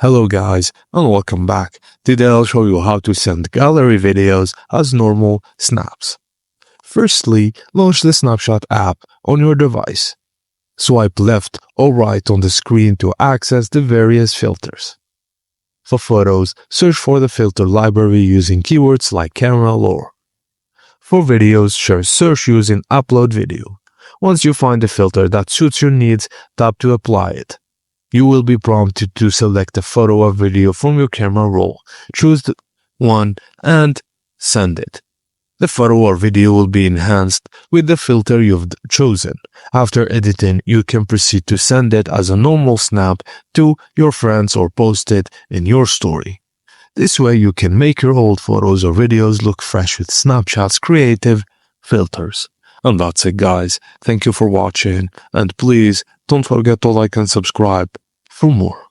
Hello guys and welcome back. Today I'll show you how to send gallery videos as normal snaps. Firstly, launch the Snapshot app on your device. Swipe left or right on the screen to access the various filters. For photos, search for the filter library using keywords like camera lore. For videos, search using upload video. Once you find a filter that suits your needs, tap to apply it. You will be prompted to select a photo or video from your camera roll. Choose one and send it. The photo or video will be enhanced with the filter you've chosen. After editing, you can proceed to send it as a normal snap to your friends or post it in your story. This way you can make your old photos or videos look fresh with Snapchat's creative filters. And that's it guys. Thank you for watching and please don't forget to like and subscribe for more.